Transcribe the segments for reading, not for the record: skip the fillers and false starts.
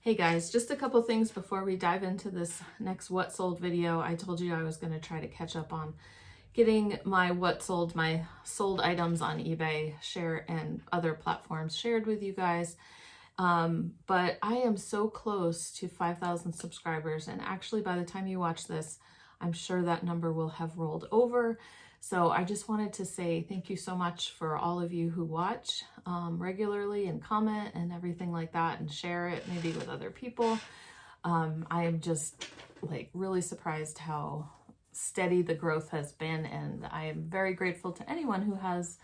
Hey guys, just a couple things before we dive into this next what sold video. I told you I was going to try to catch up on getting my my sold items on eBay and other platforms shared with you guys. But I am so close to 5,000 subscribers, and actually by the time you watch this, I'm sure that number will have rolled over. So I just wanted to say thank you so much for all of you who watch regularly and comment and everything like that, and share it maybe with other people. I am just like really surprised how steady the growth has been, and I am very grateful to anyone who has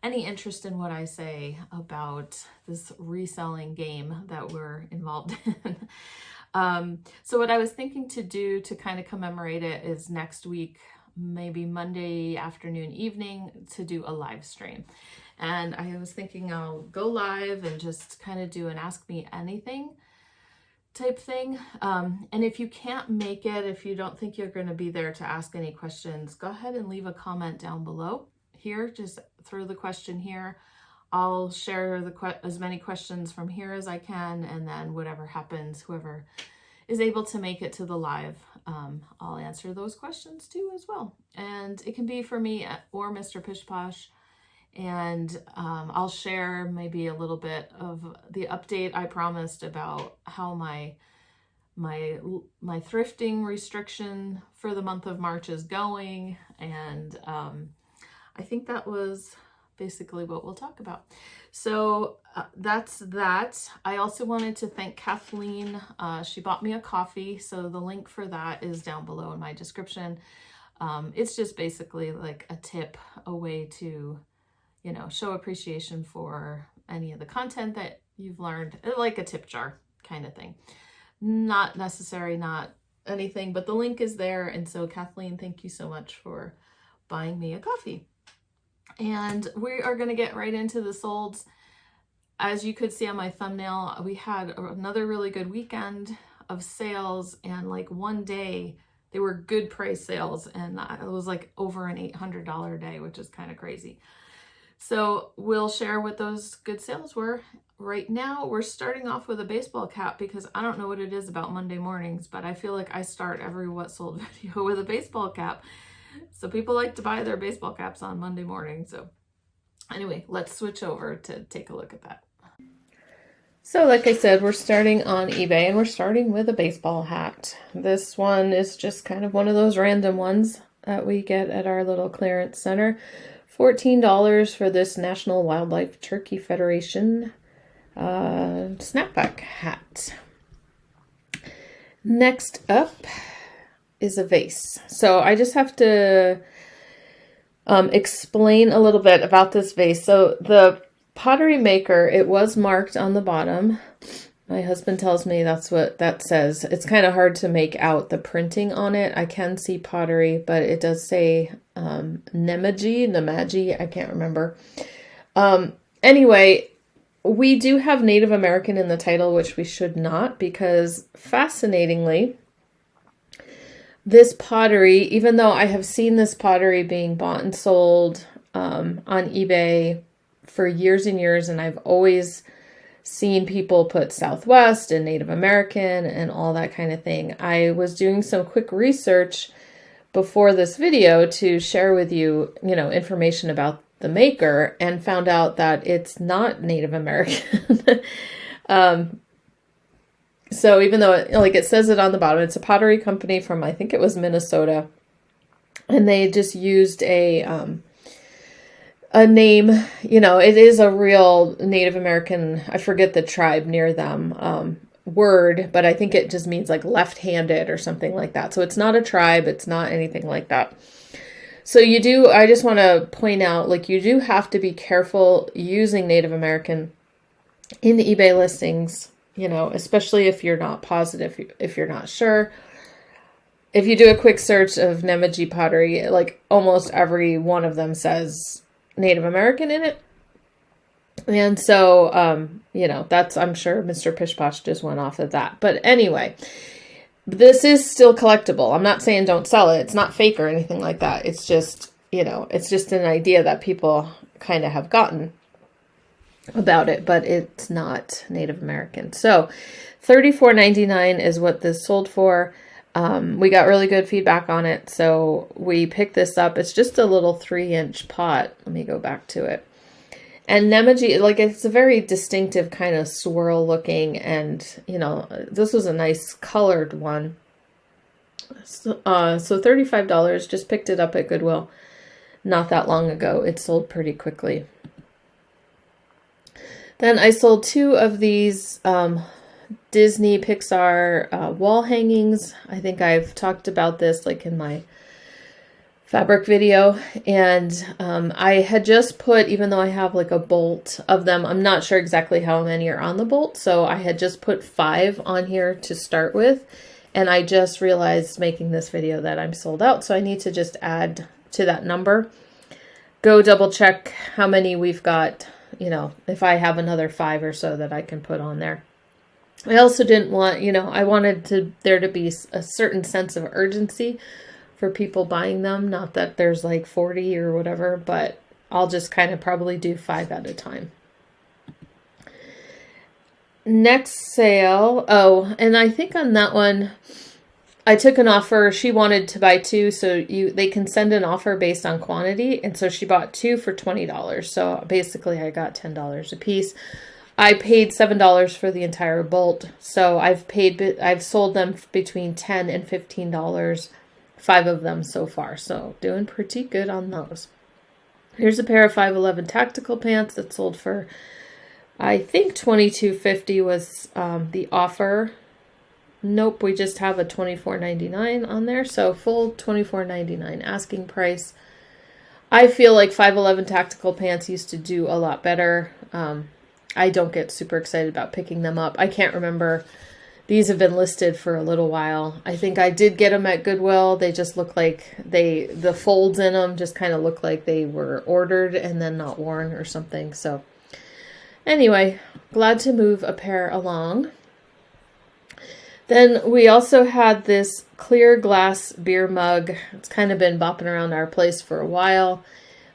any interest in what I say about this reselling game that we're involved in. So what I was thinking to do to kind of commemorate it is next week, maybe Monday afternoon, evening, to do a live stream. And I was thinking I'll go live and just kind of do an ask me anything type thing. And if you can't make it, if you don't think you're going to be there to ask any questions, go ahead and leave a comment down below here. Just throw the question here. I'll share as many questions from here as I can, and then whatever happens, whoever is able to make it to the live, I'll answer those questions too as well. And it can be for me or Mr. Pish Posh. And I'll share maybe a little bit of the update I promised about how my thrifting restriction for the month of March is going. And I think that was basically what we'll talk about. So that's that. I also wanted to thank Kathleen. She bought me a coffee, so the link for that is down below in my description. It's just basically like a tip, a way to, you know, show appreciation for any of the content that you've learned, like a tip jar kind of thing. Not necessary, not anything, but the link is there. And so Kathleen, thank you so much for buying me a coffee. And we are going to get right into the solds. As you could see on my thumbnail, we had another really good weekend of sales, and like one day they were good price sales, and it was like over an $800 day, which is kind of crazy. So we'll share what those good sales were. Right now, we're starting off with a baseball cap because I don't know what it is about Monday mornings, but I feel like I start every what sold video with a baseball cap. So people like to buy their baseball caps on Monday morning. So anyway, let's switch over to take a look at that. So like I said, we're starting on eBay, and we're starting with a baseball hat. This one is just kind of one of those random ones that we get at our little clearance center. $14 for this National Wildlife Turkey Federation snapback hat. Next up is a vase. So I just have to explain a little bit about this vase. So the pottery maker, it was marked on the bottom. My husband tells me that's what that says. It's kind of hard to make out the printing on it. I can see pottery, but it does say Nemaji, I can't remember. Anyway, we do have Native American in the title, which we should not, because fascinatingly, this pottery, even though I have seen this pottery being bought and sold on eBay for years and years, and I've always seen people put Southwest and Native American and all that kind of thing. I was doing some quick research before this video to share with you, information about the maker, and found out that it's not Native American. So even though it says it on the bottom, it's a pottery company from, I think it was Minnesota, and they just used a name, it is a real Native American, I forget the tribe near them, word, but I think it just means like left-handed or something like that. So it's not a tribe, it's not anything like that. So I just want to point out, you do have to be careful using Native American in the eBay listings, especially if you're not positive, if you're not sure. If you do a quick search of Nemaji pottery, almost every one of them says Native American in it. And so, that's, I'm sure Mr. Pish Posh just went off of that. But anyway, this is still collectible. I'm not saying don't sell it. It's not fake or anything like that. It's just, it's just an idea that people kind of have gotten. about it, but it's not Native American. So $34.99 is what this sold for. We got really good feedback on it, so we picked this up. It's just a little 3-inch pot. Let me go back to it. And Nemaji, like, it's a very distinctive kind of swirl looking, and, you know, this was a nice colored one. So $35, just picked it up at Goodwill not that long ago. It sold pretty quickly. Then I sold 2 of these Disney Pixar wall hangings. I think I've talked about this like in my fabric video, and I had just put, even though I have like a bolt of them, I'm not sure exactly how many are on the bolt, so I had just put 5 on here to start with, and I just realized making this video that I'm sold out, so I need to just add to that number. Go double check how many we've got, you know, if I have another 5 or so that I can put on there. I also didn't want, you know, I wanted there to be a certain sense of urgency for people buying them. Not that there's like 40 or whatever, but I'll just kind of probably do 5 at a time. Next sale. Oh, and I think on that one, I took an offer. She wanted to buy 2, so they can send an offer based on quantity. And so she bought 2 for $20. So basically I got $10 a piece. I paid $7 for the entire bolt. So I've sold them between $10 and $15, 5 of them so far. So doing pretty good on those. Here's a pair of 511 tactical pants that sold for, I think $22.50 was the offer. Nope, we just have a $24.99 on there. So full $24.99 asking price. I feel like 511 tactical pants used to do a lot better. I don't get super excited about picking them up. I can't remember. These have been listed for a little while. I think I did get them at Goodwill. They just look like the folds in them just kind of look like they were ordered and then not worn or something. So anyway, glad to move a pair along. Then we also had this clear glass beer mug. It's kind of been bopping around our place for a while.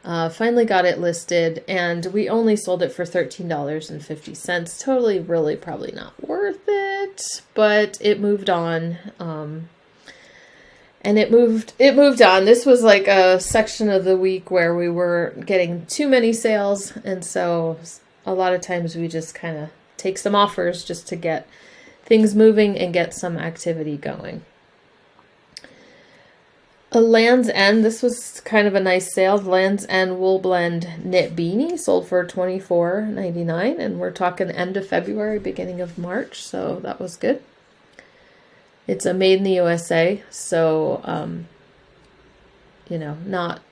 Finally got it listed, and we only sold it for $13.50. Totally, really probably not worth it, but it moved on. And it moved on. This was like a section of the week where we were getting too many sales, and so a lot of times we just kind of take some offers just to get things moving and get some activity going. A Land's End, this was kind of a nice sale. Land's End Wool Blend Knit Beanie sold for $24.99, and we're talking end of February, beginning of March, so that was good. It's a made in the USA, so, you know, not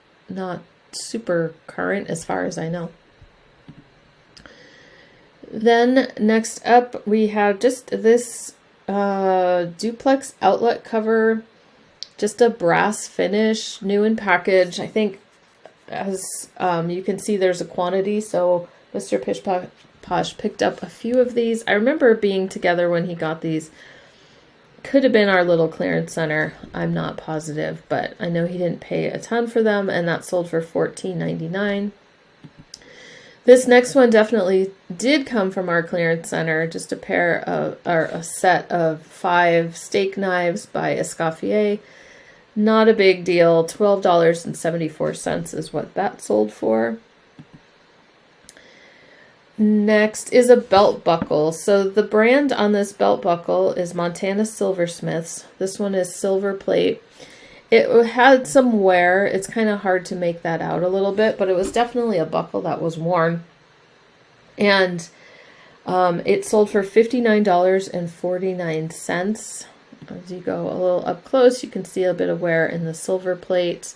super current as far as I know. Then next up, we have just this duplex outlet cover. Just a brass finish, new in package. I think as you can see, there's a quantity. So Mr. Pish Posh picked up a few of these. I remember being together when he got these. Could have been our little clearance center. I'm not positive, but I know he didn't pay a ton for them, and that sold for $14.99. This next one definitely did come from our clearance center. Just a pair of, or a set of 5 steak knives by Escoffier. Not a big deal. $12.74 is what that sold for. Next is a belt buckle. So the brand on this belt buckle is Montana Silversmiths. This one is silver plate. It had some wear. It's kind of hard to make that out a little bit, but it was definitely a buckle that was worn. And it sold for $59.49. As you go a little up close, you can see a bit of wear in the silver plate.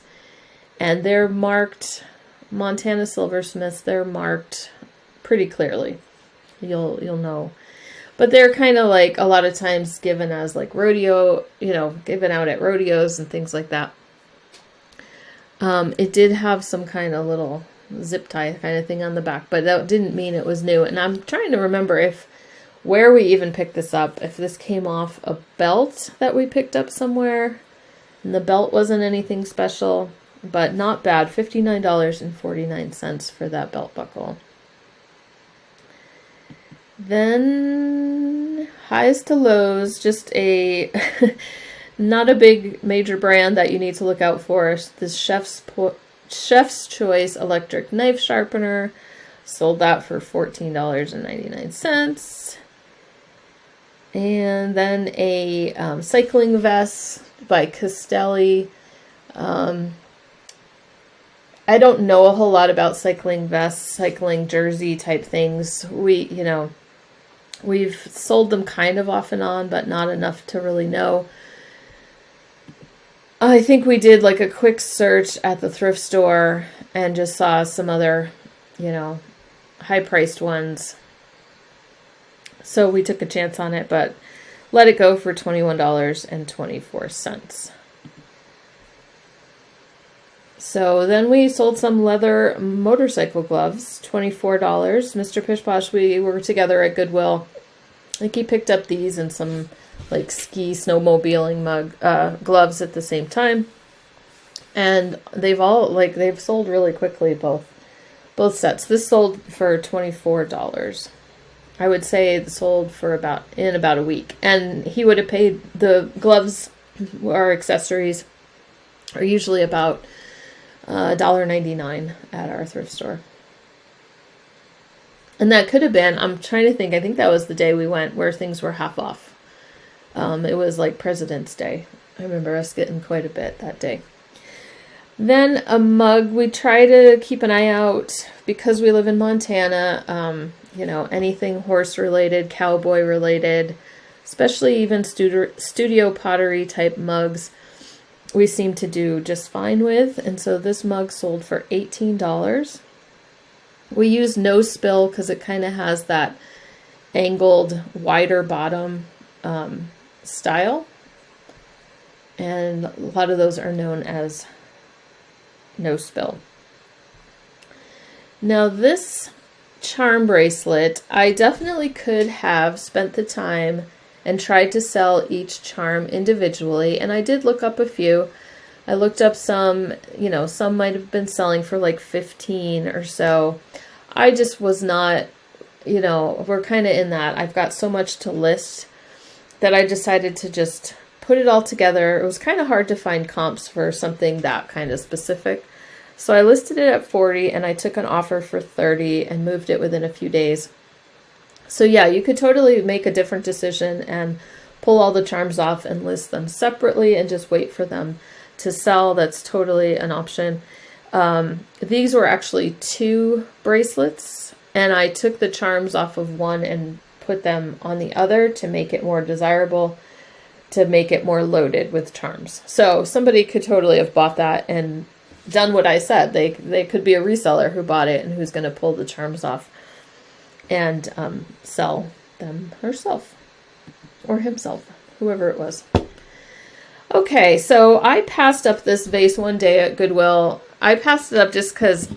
And they're marked, Montana Silversmiths, they're marked pretty clearly. You'll know. But they're kind of like a lot of times given as like rodeo, you know, given out at rodeos and things like that. It did have some kind of little zip tie kind of thing on the back, but that didn't mean it was new. And I'm trying to remember where we even picked this up, if this came off a belt that we picked up somewhere. And the belt wasn't anything special, but not bad. $59.49 for that belt buckle. Then highs to lows, just a not a big major brand that you need to look out for. This Chef's Choice electric knife sharpener. Sold that for $14.99. And then a cycling vest by Castelli. I don't know a whole lot about cycling vests, cycling jersey type things. We've sold them kind of off and on, but not enough to really know. I think we did like a quick search at the thrift store and just saw some other, high-priced ones. So we took a chance on it, but let it go for $21.24. So then we sold some leather motorcycle gloves, $24. Mr. Pish Posh, we were together at Goodwill. I think he picked up these and some like ski snowmobiling gloves at the same time. And they've sold really quickly, both sets. This sold for $24. I would say it sold for about a week. And he would have paid, the gloves or accessories are usually about $1.99 at our thrift store. And that could have been, I'm trying to think, I think that was the day we went where things were half off. It was like President's Day. I remember us getting quite a bit that day. Then a mug, we try to keep an eye out because we live in Montana, anything horse related, cowboy related, especially even studio pottery type mugs, we seem to do just fine with. And so this mug sold for $18. We use no spill because it kind of has that angled, wider bottom style. And a lot of those are known as no spill. Now this charm bracelet, I definitely could have spent the time and tried to sell each charm individually. And I did look up a few. I looked up some, some might have been selling for like 15 or so. I just was not, we're kind of in that. I've got so much to list that I decided to just put it all together. It was kind of hard to find comps for something that kind of specific. So I listed it at 40 and I took an offer for 30 and moved it within a few days. So yeah, you could totally make a different decision and pull all the charms off and list them separately and just wait for them to sell. That's totally an option. These were actually 2 bracelets and I took the charms off of one and put them on the other to make it more desirable, to make it more loaded with charms. So somebody could totally have bought that and done what I said. They could be a reseller who bought it and who's going to pull the charms off and sell them herself or himself, whoever it was. Okay, so I passed up this vase one day at Goodwill. I passed it up just because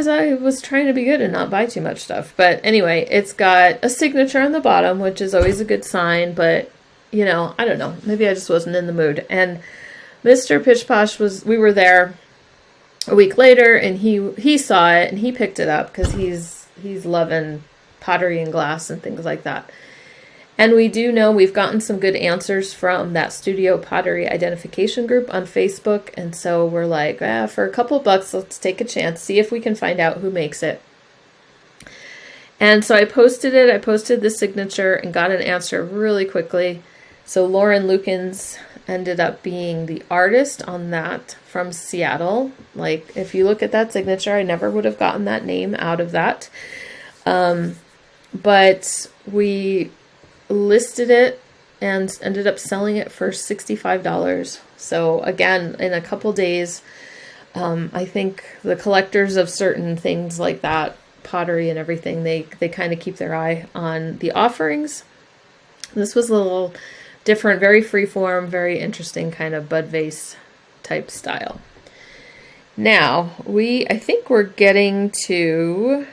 I was trying to be good and not buy too much stuff. But anyway, it's got a signature on the bottom, which is always a good sign. But, I don't know. Maybe I just wasn't in the mood. And Mr. Pish Posh we were there a week later, and he saw it and he picked it up because he's loving pottery and glass and things like that. And we do know we've gotten some good answers from that Studio Pottery Identification group on Facebook. And so we're like, for a couple bucks, let's take a chance, see if we can find out who makes it. And so I posted it. I posted the signature and got an answer really quickly. So Lauren Lukens ended up being the artist on that from Seattle. Like, if you look at that signature, I never would have gotten that name out of that. But we listed it and ended up selling it for $65. So again, in a couple days, I think the collectors of certain things like that, pottery and everything, they kind of keep their eye on the offerings. This was a little different, very freeform, very interesting kind of bud vase type style. Now, I think we're getting to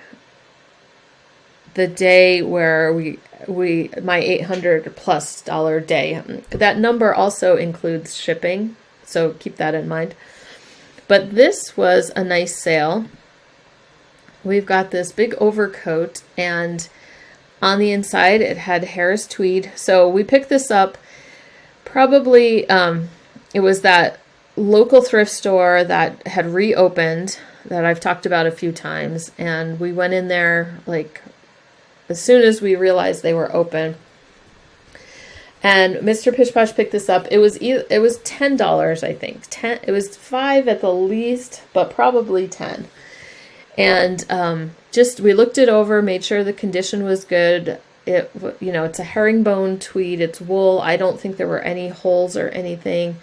the day where my $800+ day. That number also includes shipping, so keep that in mind. But this was a nice sale. we've got this big overcoat, and on the inside it had Harris tweed. So we picked this up probably, it was that local thrift store that had reopened that I've talked about a few times, and we went in there like as soon as we realized they were open. And Mr. Pish Posh picked this up. It was $10, I think. It was $5 at the least, but probably $10. And just we looked it over, made sure the condition was good. It's a herringbone tweed. It's wool. I don't think there were any holes or anything.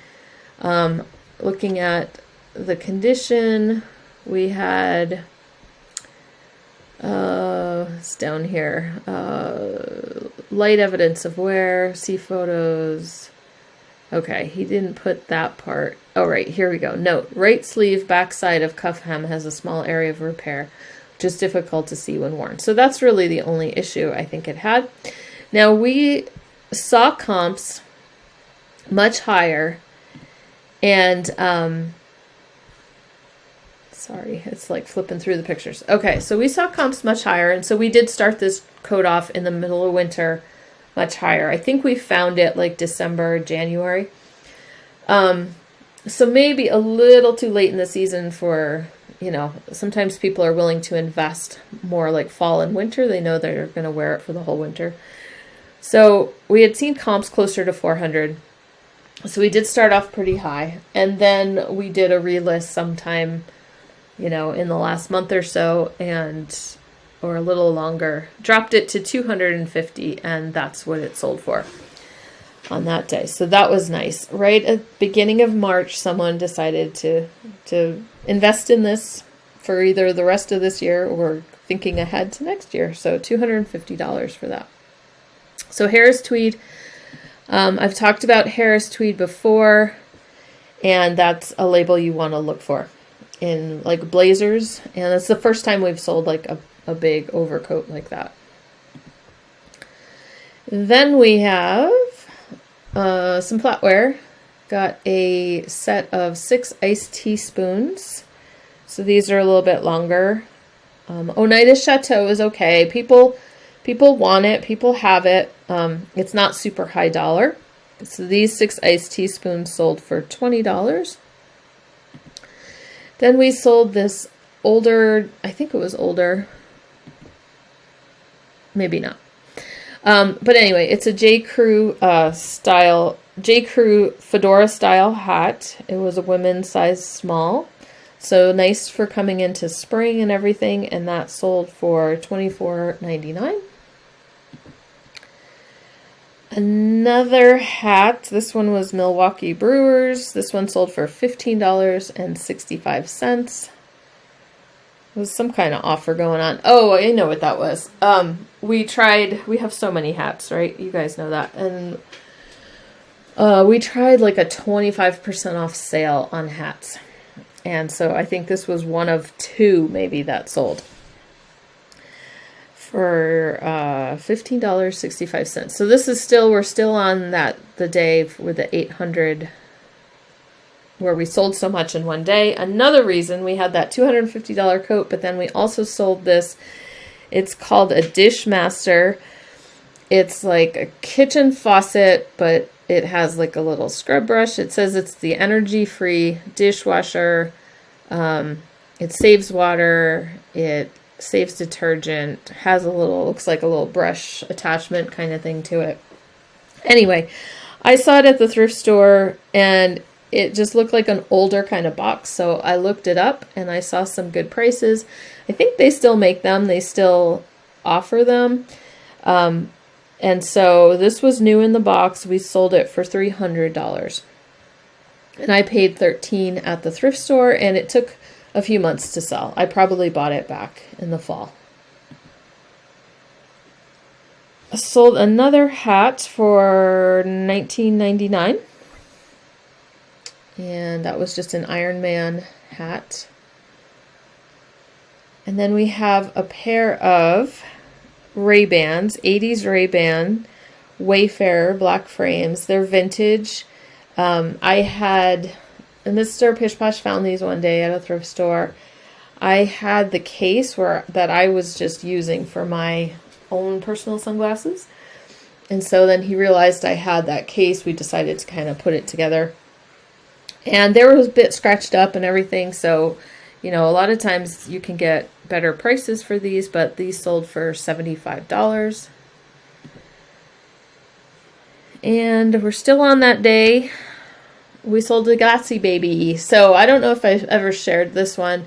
Looking at the condition, we had it's down here. Light evidence of wear, see photos. Okay, he didn't put that part. Oh, right, here we go. Note, right sleeve, backside of cuff hem has a small area of repair, which is difficult to see when worn. So that's really the only issue I think it had. Now, we saw comps much higher, and sorry, it's like flipping through the pictures. Okay, so we saw comps much higher, and so we did start this coat off in the middle of winter much higher. I think we found it like December, January. So maybe a little too late in the season for, sometimes people are willing to invest more like fall and winter. They know they're going to wear it for the whole winter. So we had seen comps closer to 400. So we did start off pretty high. And then we did a relist sometime, in the last month or so, or a little longer, dropped it to 250, and that's what it sold for on that day. So that was nice. Right at the beginning of March, someone decided to invest in this for either the rest of this year or thinking ahead to next year. So $250 for that. So Harris tweed, I've talked about Harris tweed before, and that's a label you want to look for in like blazers, and it's the first time we've sold like a big overcoat like that. Then we have some flatware. Got a set of 6 iced teaspoons. So these are a little bit longer. Oneida Chateau is okay. People want it. People have it. It's not super high dollar. So these 6 iced teaspoons sold for $20. Then we sold this older, I think it was older, maybe not. But anyway, it's a J. Crew fedora style hat. It was a women's size small. So nice for coming into spring and everything. And that sold for $24.99. Another hat. This one was Milwaukee Brewers. This one sold for $15.65. There was some kind of offer going on. Oh, I know what that was. We have so many hats, right? You guys know that. And we tried like a 25% off sale on hats. And so I think this was one of 2 maybe that sold for $15.65. So this is we're still on the day with the 800 where we sold so much in one day. Another reason we had that $250 coat, but then we also sold this. It's called a Dishmaster. It's like a kitchen faucet, but it has like a little scrub brush. It says it's the energy-free dishwasher. It saves water. It saves detergent. Has looks like a little brush attachment kind of thing to it. Anyway, I saw it at the thrift store, and it just looked like an older kind of box. So I looked it up, and I saw some good prices. I think they still make them. They still offer them. And so this was new in the box. We sold it for $300. And I paid $13 at the thrift store, and it took a few months to sell. I probably bought it back in the fall. I sold another hat for $19.99. And that was just an Iron Man hat. And then we have a pair of Ray-Bans, 80s Ray-Ban Wayfarer black frames. They're vintage. Mr. Pish Posh found these one day at a thrift store. I had the case that I was just using for my own personal sunglasses. And so then he realized I had that case. We decided to kind of put it together. And they were a bit scratched up and everything. So, you know, a lot of times you can get better prices for these, but these sold for $75. And we're still on that day. We sold a Gatsby baby. So I don't know if I've ever shared this one.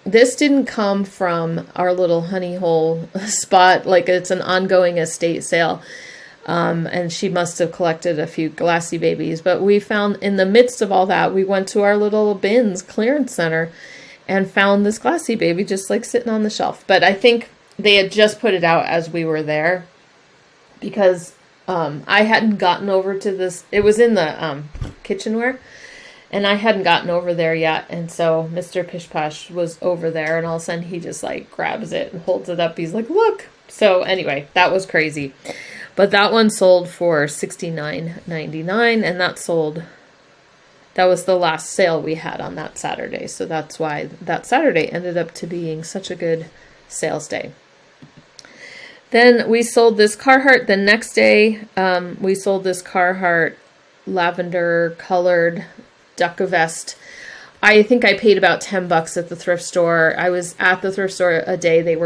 This didn't come from our little honey hole spot. Like, it's an ongoing estate sale. And she must have collected a few glassy babies. But we found in the midst of all that, we went to our little bins clearance center and found this glassy baby just like sitting on the shelf. But I think they had just put it out as we were there, because I hadn't gotten over to this. It was in the kitchenware, and I hadn't gotten over there yet. And so Mr. Pish Posh was over there, and all of a sudden he just like grabs it and holds it up. He's like, look. So anyway, that was crazy. But that one sold for $69.99, and that was the last sale we had on that Saturday. So that's why that Saturday ended up to being such a good sales day. Then we sold this Carhartt the next day. We sold this Carhartt lavender colored duck vest. I think I paid about $10 at the thrift store. I was at the thrift store a day. They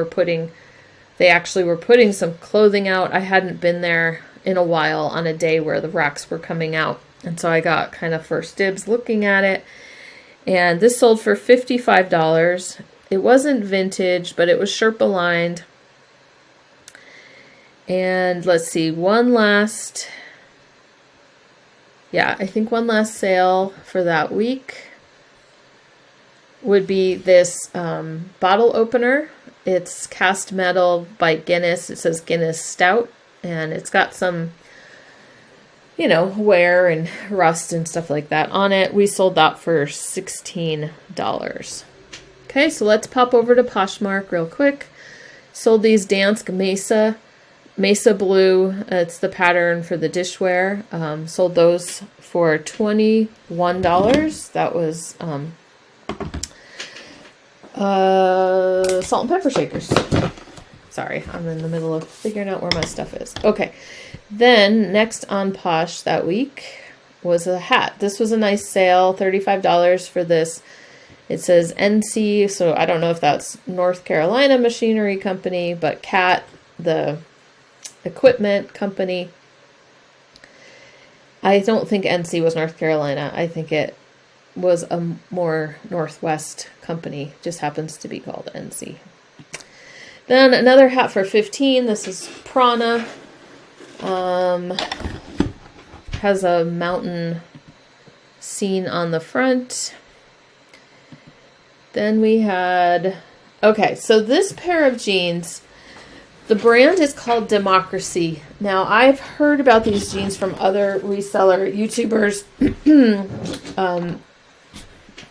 actually were putting some clothing out. I hadn't been there in a while on a day where the racks were coming out. And so I got kind of first dibs looking at it. And this sold for $55. It wasn't vintage, but it was Sherpa lined. And let's see, one last sale for that week would be this bottle opener. It's cast metal by Guinness. It says Guinness Stout, and it's got some, you know, wear and rust and stuff like that on it. We sold that for $16. Okay, so let's pop over to Poshmark real quick. Sold these Dansk Mesa Blue. It's the pattern for the dishware. Sold those for $21. That was salt and pepper shakers. Sorry, I'm in the middle of figuring out where my stuff is. Okay, then next on Posh that week was a hat. This was a nice sale, $35 for this. It says NC, so I don't know if that's North Carolina Machinery Company, but CAT, the equipment company. I don't think NC was North Carolina. I think it was a more Northwest company. Just happens to be called NC. Then another hat for $15. This is Prana. Has a mountain scene on the front. Then we had, okay, so this pair of jeans, the brand is called Democracy. Now, I've heard about these jeans from other reseller YouTubers.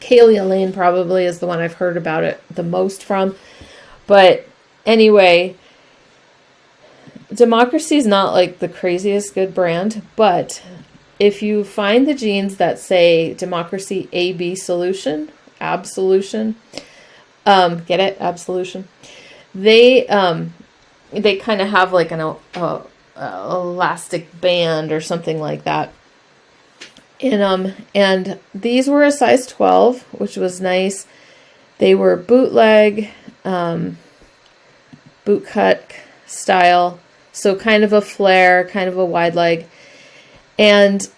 Kaylee Lane probably is the one I've heard about it the most from. But anyway, Democracy is not like the craziest good brand, but if you find the jeans that say Democracy AB Solution, Absolution, get it? Absolution. They kind of have like an elastic band or something like that in them. And these were a size 12, which was nice. They were bootleg, boot cut style. So kind of a flare, kind of a wide leg. And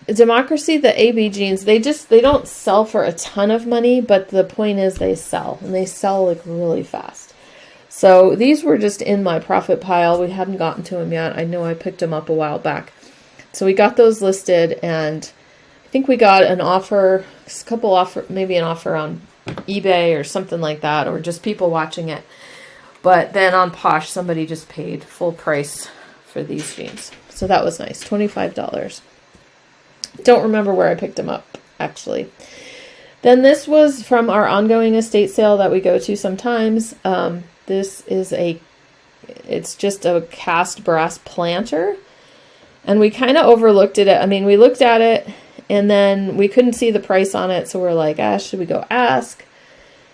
Democracy, the AB jeans, they don't sell for a ton of money, but the point is they sell, and they sell like really fast. So these were just in my profit pile. We hadn't gotten to them yet. I know I picked them up a while back. So we got those listed, and I think we got an offer, maybe an offer on eBay or something like that, or just people watching it. But then on Posh, somebody just paid full price for these jeans. So that was nice, $25. Don't remember where I picked them up, actually. Then this was from our ongoing estate sale that we go to sometimes. This is it's just a cast brass planter. And we kind of overlooked it. I mean, we looked at it and then we couldn't see the price on it. So we're like, should we go ask?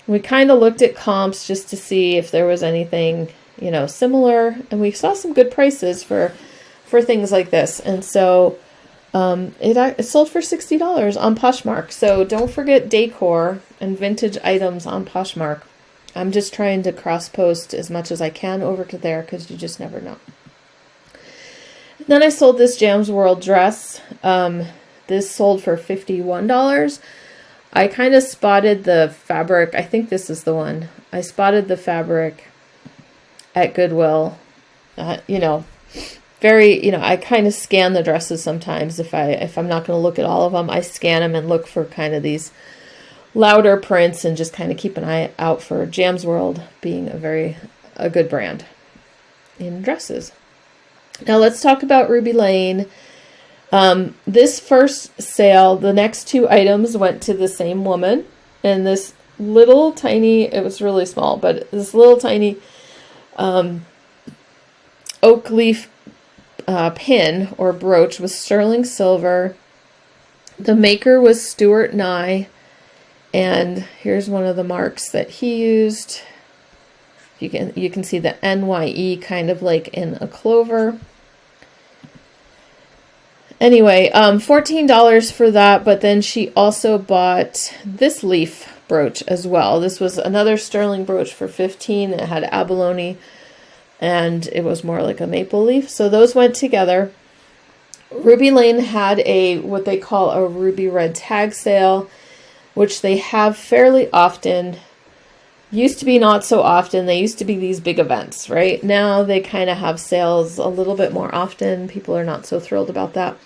We kind of looked at comps just to see if there was anything, you know, similar, and we saw some good prices for things like this. And so it sold for $60 on Poshmark. So don't forget decor and vintage items on Poshmark. I'm just trying to cross post as much as I can over to there because you just never know. Then I sold this Jams World dress. This sold for $51. I kind of spotted the fabric. I think this is the one. I spotted the fabric at Goodwill. You know, very, you know, I kind of scan the dresses sometimes. If I'm not going to look at all of them, I scan them and look for kind of these louder prints and just kind of keep an eye out for Jams World being a good brand in dresses. Now let's talk about Ruby Lane. This first sale, the next two items went to the same woman, and this little tiny, it was really small, but this little tiny oak leaf pin or brooch was sterling silver. The maker was Stuart Nye, and here's one of the marks that he used. You can see the NYE kind of like in a clover. Anyway, $14 for that, but then she also bought this leaf brooch as well. This was another sterling brooch for $15. It had abalone, and it was more like a maple leaf. So those went together. Ruby Lane had what they call a ruby red tag sale, which they have fairly often. Used to be not so often. They used to be these big events, right? Now they kind of have sales a little bit more often. People are not so thrilled about that.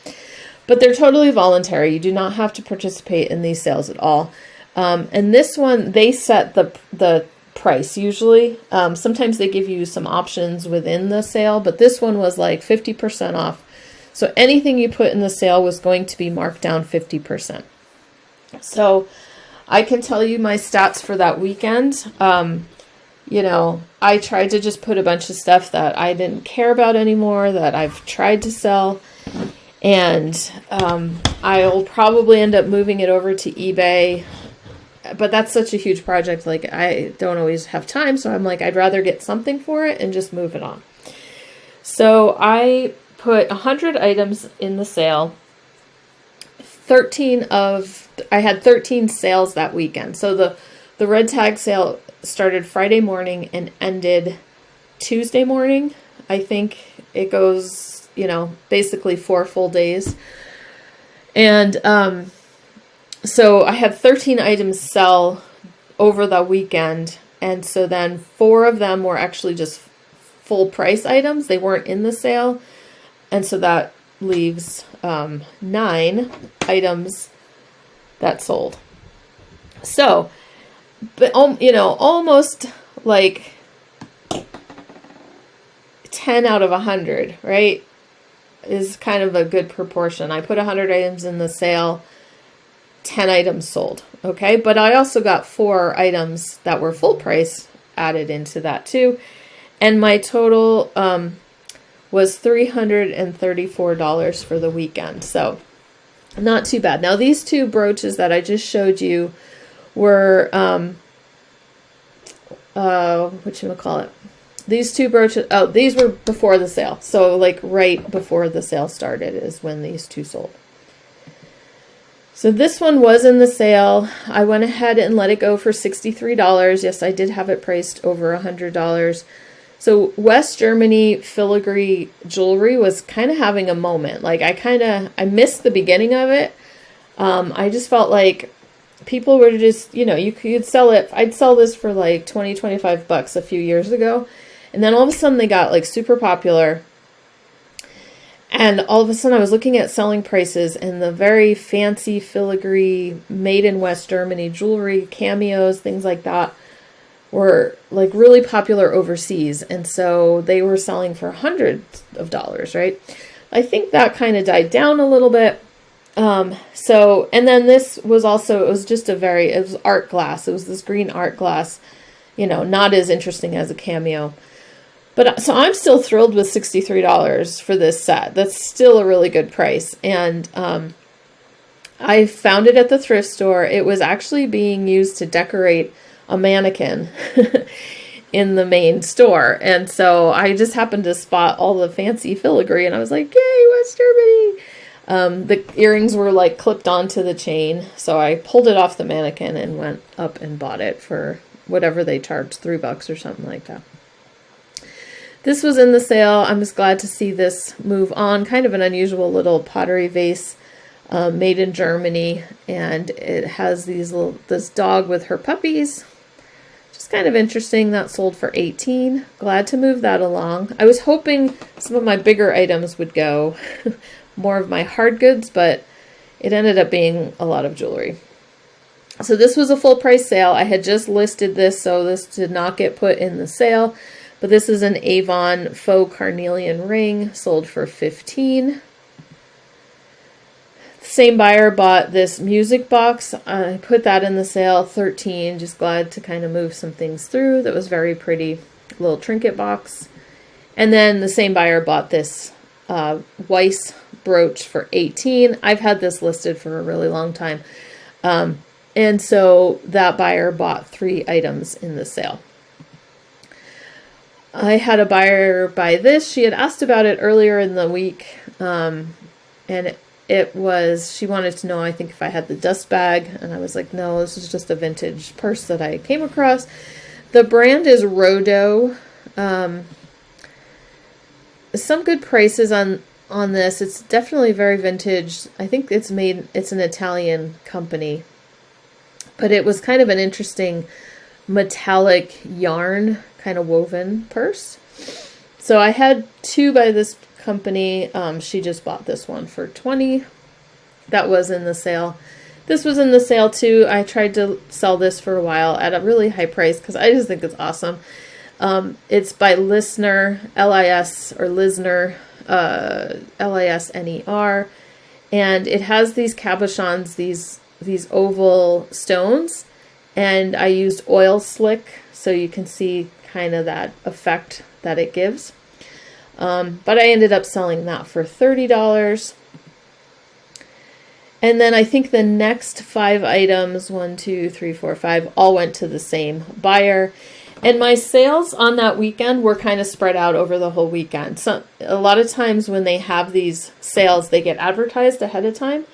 But they're totally voluntary. You do not have to participate in these sales at all. And this one, they set the price usually. Sometimes they give you some options within the sale, but this one was like 50% off. So anything you put in the sale was going to be marked down 50%. So I can tell you my stats for that weekend. You know, I tried to just put a bunch of stuff that I didn't care about anymore, that I've tried to sell. And I'll probably end up moving it over to eBay. But that's such a huge project. Like, I don't always have time. So I'm like, I'd rather get something for it and just move it on. So I put 100 items in the sale. I had 13 sales that weekend. So the red tag sale started Friday morning and ended Tuesday morning. I think it goes, you know, basically 4 full days. And so I had 13 items sell over the weekend. And so then 4 of them were actually just full price items. They weren't in the sale. And so that leaves 9 items that sold. So, but you know, almost like 10 out of 100, right, is kind of a good proportion. I put 100 items in the sale, 10 items sold. Okay, but I also got 4 items that were full price added into that too, and my total was $334 for the weekend. So not too bad. Now these 2 brooches that I just showed you were whatchamacallit? These 2 brooches, oh, these were before the sale. So like right before the sale started is when these 2 sold. So this one was in the sale. I went ahead and let it go for $63. Yes, I did have it priced over $100. So West Germany filigree jewelry was kind of having a moment. Like I missed the beginning of it. I just felt like people were just, you know, you could sell it. I'd sell this for like $20-25 a few years ago. And then all of a sudden they got like super popular. And all of a sudden I was looking at selling prices, and the very fancy filigree made in West Germany jewelry, cameos, things like that were like really popular overseas. And so they were selling for hundreds of dollars, right? I think that kind of died down a little bit. So, and then this was also, it was art glass. It was this green art glass, you know, not as interesting as a cameo. But so I'm still thrilled with $63 for this set. That's still a really good price. And I found it at the thrift store. It was actually being used to decorate a mannequin in the main store. And so I just happened to spot all the fancy filigree, and I was like, yay, West Germany! The earrings were like clipped onto the chain, so I pulled it off the mannequin and went up and bought it for whatever they charged, $3 or something like that. This was in the sale. I'm just glad to see this move on. Kind of an unusual little pottery vase, made in Germany, and it has this dog with her puppies. Just kind of interesting. That sold for $18. Glad to move that along. I was hoping some of my bigger items would go, more of my hard goods, but it ended up being a lot of jewelry. So this was a full price sale. I had just listed this, so this did not get put in the sale. But this is an Avon faux carnelian ring, sold for $15. The same buyer bought this music box. I put that in the sale, $13. Just glad to kind of move some things through. That was very pretty, little trinket box. And then the same buyer bought this Weiss brooch for $18. I've had this listed for a really long time. And so that buyer bought 3 items in the sale. I had a buyer buy this. She had asked about it earlier in the week, and she wanted to know, I think, if I had the dust bag, and I was like, no, this is just a vintage purse that I came across. The brand is Rodo. Some good prices on this. It's definitely very vintage. I think it's an Italian company, but it was kind of an interesting metallic yarn kind of woven purse. So I had 2 by this company. She just bought this one for $20. That was in the sale. This was in the sale too. I tried to sell this for a while at a really high price because I just think it's awesome. It's by Lisner, Lisner, Lisner, and it has these cabochons, these oval stones, and I used oil slick so you can see kind of that effect that it gives. But I ended up selling that for $30. And then I think the next 5 items, 1, 2, 3, 4, 5, all went to the same buyer. And my sales on that weekend were kind of spread out over the whole weekend. So a lot of times when they have these sales, they get advertised ahead of time.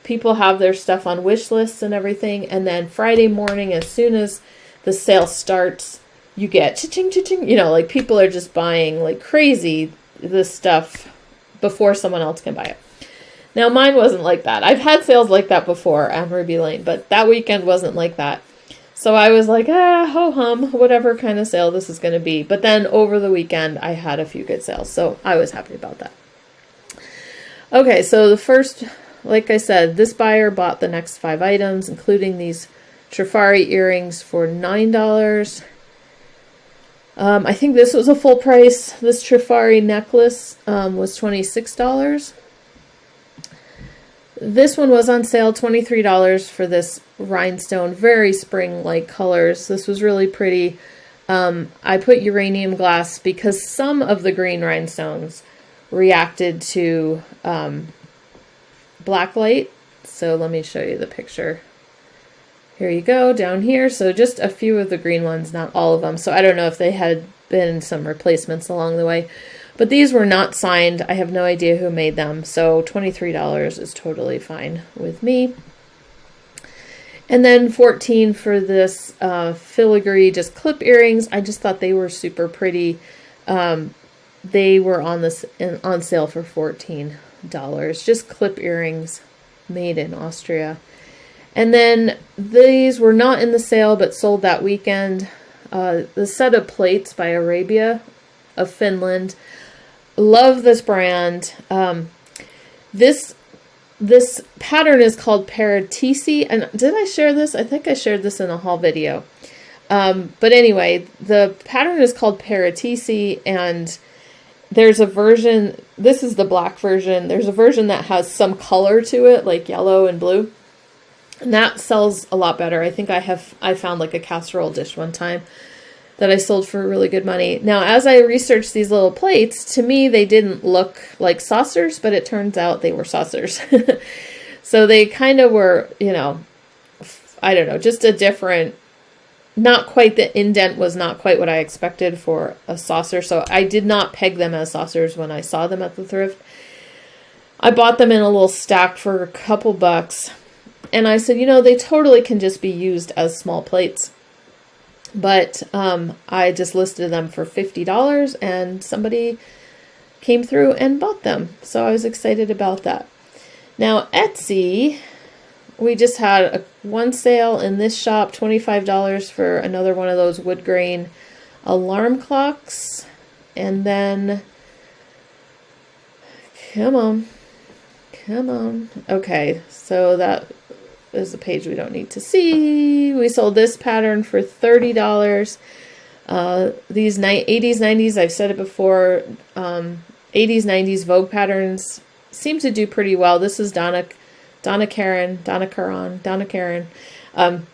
People have their stuff on wish lists and everything. And then Friday morning, as soon as the sale starts, you get cha-ching, cha-ching. Like people are just buying like crazy this stuff before someone else can buy it. Now mine wasn't like that. I've had sales like that before on Ruby Lane, but that weekend wasn't like that. So I was like, ho hum, whatever kind of sale this is going to be. But then over the weekend, I had a few good sales. So I was happy about that. Okay, so the first, like I said, this buyer bought the next 5 items, including these Trifari earrings for $9. I think this was a full price. This Trifari necklace was $26. This one was on sale, $23 for this rhinestone, very spring-like colors. This was really pretty. I put uranium glass because some of the green rhinestones reacted to black light. So let me show you the picture. Here you go, down here. So just a few of the green ones, not all of them. So I don't know if they had been some replacements along the way. But these were not signed. I have no idea who made them. So $23 is totally fine with me. And then $14 for this filigree, just clip earrings. I just thought they were super pretty. They were on sale for $14. Just clip earrings made in Austria. And then these were not in the sale but sold that weekend. The set of plates by Arabia of Finland. Love this brand. This pattern is called Paratisi. And did I share this? I think I shared this in a haul video. But anyway, the pattern is called Paratisi, and there's a version, this is the black version. There's a version that has some color to it, like yellow and blue. And that sells a lot better. I think I found like a casserole dish one time that I sold for really good money. Now, as I researched these little plates, to me, they didn't look like saucers, but it turns out they were saucers. So they kind of were, I don't know, just a different not quite, the indent was not quite what I expected for a saucer. So I did not peg them as saucers when I saw them at the thrift. I bought them in a little stack for a couple bucks. And I said, you know, they totally can just be used as small plates. But I just listed them for $50 and somebody came through and bought them. So I was excited about that. Now Etsy, we just had one sale in this shop, $25 for another one of those wood grain alarm clocks. And then, come on. Okay, so that is a page we don't need to see. We sold this pattern for $30. These 80s, 90s, I've said it before, 80s, 90s Vogue patterns seem to do pretty well. This is Donna Karan.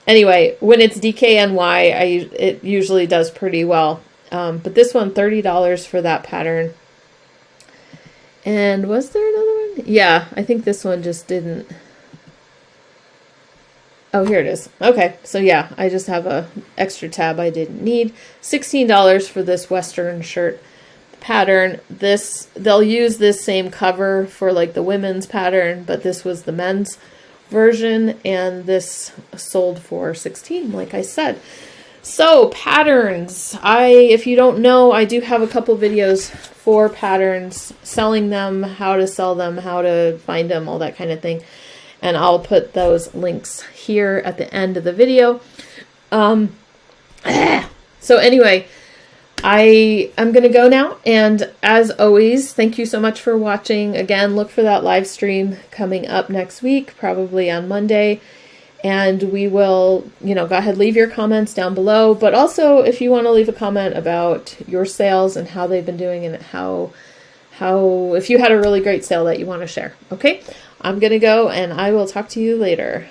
Anyway, when it's DKNY, it usually does pretty well. But this one, $30 for that pattern. And was there another one? Yeah, I think this one just didn't. Oh, here it is. Okay, so yeah, I just have a extra tab I didn't need. $16 for this Western shirt pattern. They'll use this same cover for like the women's pattern, but this was the men's version, and this sold for $16, like I said. So patterns, if you don't know, I do have a couple videos for patterns, selling them, how to sell them, how to find them, all that kind of thing. And I'll put those links here at the end of the video. So anyway, I'm going to go now. And as always, thank you so much for watching. Again, look for that live stream coming up next week, probably on Monday. And we will, go ahead, leave your comments down below. But also, if you want to leave a comment about your sales and how they've been doing and how if you had a really great sale that you want to share. Okay, I'm going to go and I will talk to you later.